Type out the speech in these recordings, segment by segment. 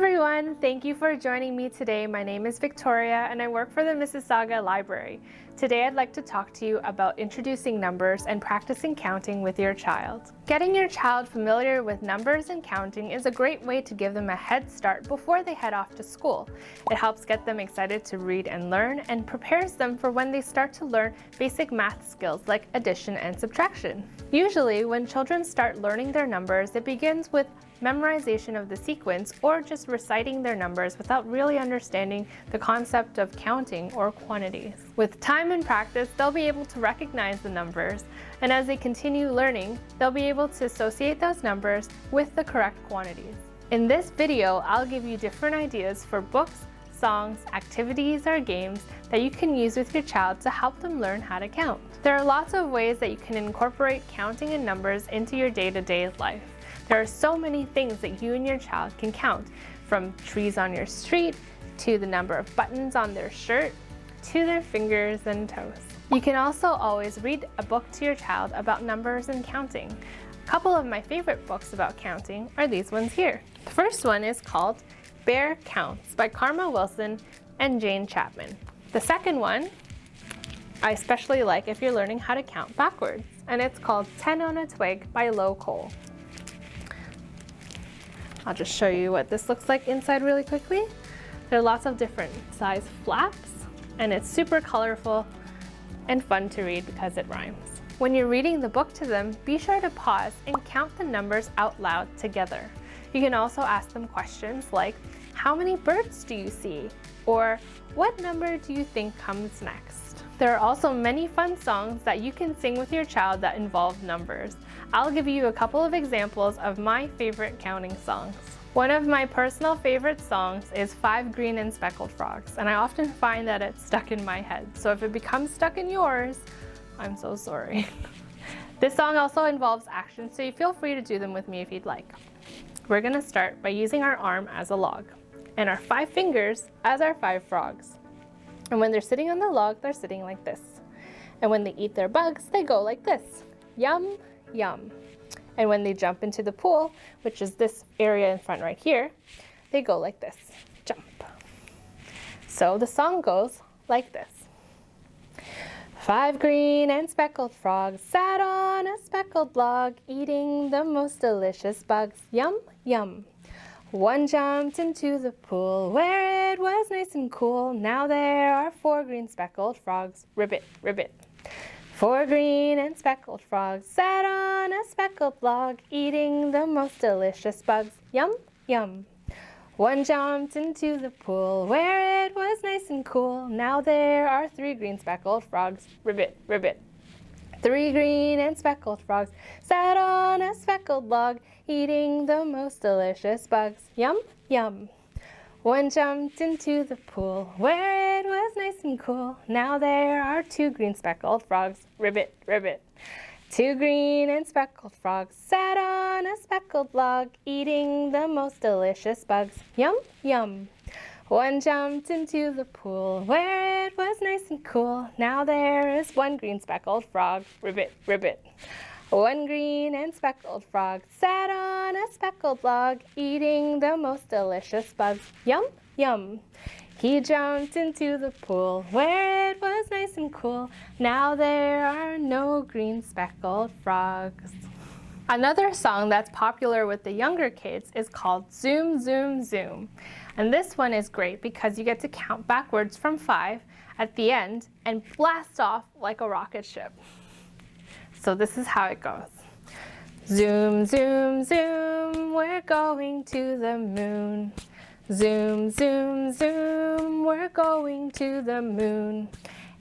everyone, thank you for joining me today. My name is Victoria and I work for the Mississauga Library. Today I'd like to talk to you about introducing numbers and practicing counting with your child. Getting your child familiar with numbers and counting is a great way to give them a head start before they head off to school. It helps get them excited to read and learn and prepares them for when they start to learn basic math skills like addition and subtraction. Usually when children start learning their numbers, it begins with memorization of the sequence or just reciting their numbers without really understanding the concept of counting or quantities. With time and practice, they'll be able to recognize the numbers, and as they continue learning, they'll be able to associate those numbers with the correct quantities. In this video, I'll give you different ideas for books, songs, activities, or games that you can use with your child to help them learn how to count. There are lots of ways that you can incorporate counting and numbers into your day-to-day life. There are so many things that you and your child can count, from trees on your street, to the number of buttons on their shirt, to their fingers and toes. You can also always read a book to your child about numbers and counting. A couple of my favorite books about counting are these ones here. The first one is called Bear Counts by Karma Wilson and Jane Chapman. The second one I especially like if you're learning how to count backwards, and it's called 10 on a Twig by Lo Cole. I'll just show you what this looks like inside really quickly. There are lots of different size flaps, and it's super colorful and fun to read because it rhymes. When you're reading the book to them, be sure to pause and count the numbers out loud together. You can also ask them questions like, how many birds do you see? Or what number do you think comes next? There are also many fun songs that you can sing with your child that involve numbers. I'll give you a couple of examples of my favorite counting songs. One of my personal favorite songs is 5 Green and Speckled Frogs, and I often find that it's stuck in my head. So if it becomes stuck in yours, I'm so sorry. This song also involves action, so you feel free to do them with me if you'd like. We're gonna start by using our arm as a log and our 5 fingers as our 5 frogs. And when they're sitting on the log, they're sitting like this. And when they eat their bugs, they go like this. Yum, yum. And when they jump into the pool, which is this area in front right here, they go like this. Jump. So the song goes like this. 5 green and speckled frogs sat on a speckled log, eating the most delicious bugs. Yum, yum. One jumped into the pool where it was nice and cool. Now there are 4 green speckled frogs. Ribbit, ribbit. 4 green and speckled frogs sat on a speckled log, eating the most delicious bugs. Yum, yum. One jumped into the pool where it was nice and cool. Now there are 3 green speckled frogs. Ribbit, ribbit. 3 green and speckled frogs sat on a speckled log, eating the most delicious bugs. Yum, yum. One jumped into the pool where it was nice and cool. Now there are 2 green speckled frogs. Ribbit, ribbit. 2 green and speckled frogs sat on a speckled log, eating the most delicious bugs. Yum, yum. One jumped into the pool where it was nice and cool. Now there is 1 green speckled frog. Ribbit, ribbit. 1 green and speckled frog sat on a speckled log, eating the most delicious bugs. Yum, yum. He jumped into the pool where it was nice and cool. Now there are no green speckled frogs. Another song that's popular with the younger kids is called Zoom, Zoom, Zoom. And this one is great because you get to count backwards from 5 at the end and blast off like a rocket ship. So this is how it goes. Zoom, zoom, zoom, we're going to the moon. Zoom, zoom, zoom, we're going to the moon.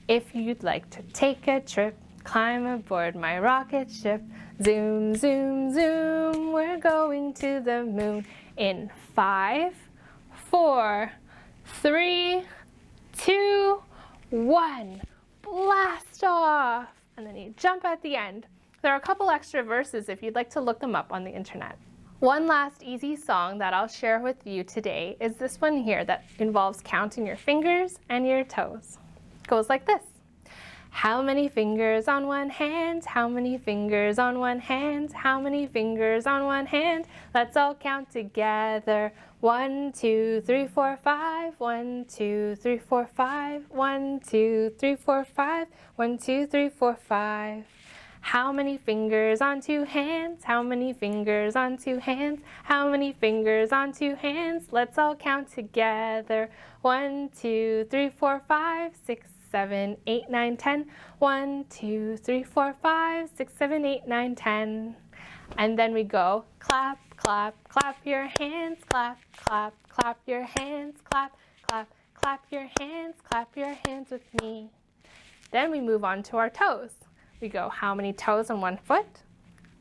If you'd like to take a trip, climb aboard my rocket ship. Zoom, zoom, zoom, we're going to the moon. In 5, 4, 3, 2, 1, blast off. And then you jump at the end. There are a couple extra verses if you'd like to look them up on the internet. One last easy song that I'll share with you today is this one here that involves counting your fingers and your toes. It goes like this. How many fingers on one hand? How many fingers on one hand? How many fingers on one hand? Let's all count together. 1, 2, 3, 4, 5. 1, 2, 3, 4, 5. 1, 2, 3, 4, 5. 1, 2, 3, 4, 5. How many fingers on two hands? How many fingers on two hands? How many fingers on two hands? Let's all count together. 1, 2, 3, 4, 5, 6, 7, 8, 9, 10. 1, 2, 3, 4, 5, 6, 7, 8, 9, 10. And then we go clap, clap, clap your hands, clap, clap, clap your hands, clap, clap, clap your hands with me. Then we move on to our toes. We go how many toes on one foot,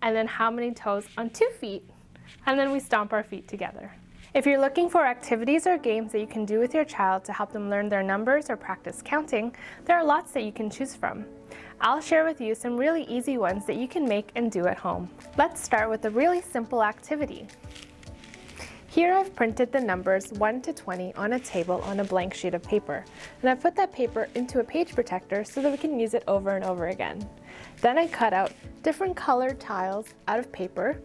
and then how many toes on 2 feet, and then we stomp our feet together. If you're looking for activities or games that you can do with your child to help them learn their numbers or practice counting, there are lots that you can choose from. I'll share with you some really easy ones that you can make and do at home. Let's start with a really simple activity. Here I've printed the numbers 1 to 20 on a table on a blank sheet of paper, and I've put that paper into a page protector so that we can use it over and over again. Then I cut out different colored tiles out of paper,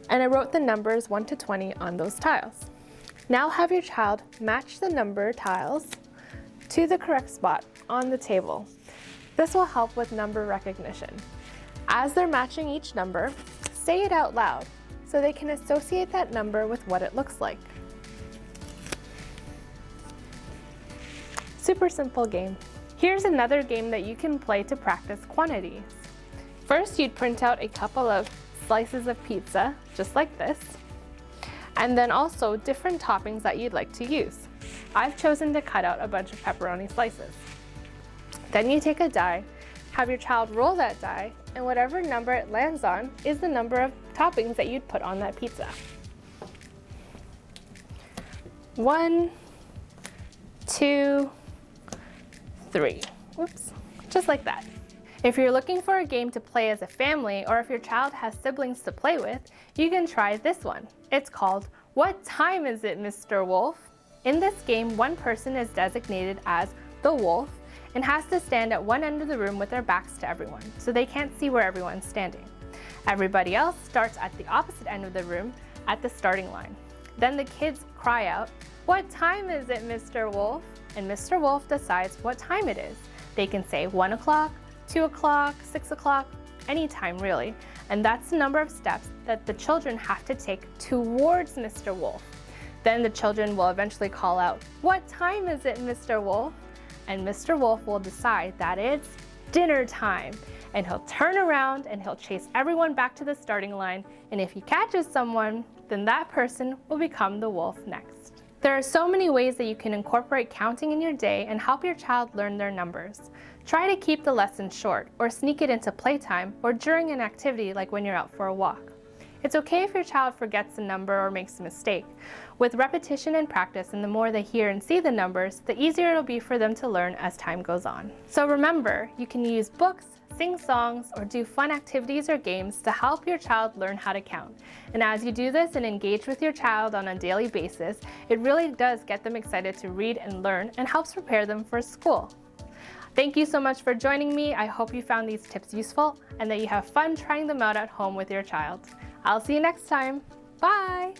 and I wrote the numbers 1 to 20 on those tiles. Now have your child match the number tiles to the correct spot on the table. This will help with number recognition. As they're matching each number, say it out loud so they can associate that number with what it looks like. Super simple game. Here's another game that you can play to practice quantities. First, you'd print out a couple of slices of pizza, just like this, and then also different toppings that you'd like to use. I've chosen to cut out a bunch of pepperoni slices. Then you take a die, have your child roll that die, and whatever number it lands on is the number of toppings that you'd put on that pizza. 1, 2, 3. Whoops, just like that. If you're looking for a game to play as a family, or if your child has siblings to play with, you can try this one. It's called What Time Is It, Mr. Wolf? In this game, one person is designated as the wolf and has to stand at one end of the room with their backs to everyone, so they can't see where everyone's standing. Everybody else starts at the opposite end of the room at the starting line. Then the kids cry out, "What time is it, Mr. Wolf?" And Mr. Wolf decides what time it is. They can say 1 o'clock, 2 o'clock, 6 o'clock, any time really. And that's the number of steps that the children have to take towards Mr. Wolf. Then the children will eventually call out, "What time is it, Mr. Wolf?" And Mr. Wolf will decide that it's dinner time. And he'll turn around and he'll chase everyone back to the starting line. And if he catches someone, then that person will become the wolf next. There are so many ways that you can incorporate counting in your day and help your child learn their numbers. Try to keep the lesson short, or sneak it into playtime or during an activity like when you're out for a walk. It's okay if your child forgets a number or makes a mistake. With repetition and practice, and the more they hear and see the numbers, the easier it'll be for them to learn as time goes on. So remember, you can use books, sing songs, or do fun activities or games to help your child learn how to count. And as you do this and engage with your child on a daily basis, it really does get them excited to read and learn and helps prepare them for school. Thank you so much for joining me. I hope you found these tips useful and that you have fun trying them out at home with your child. I'll see you next time. Bye!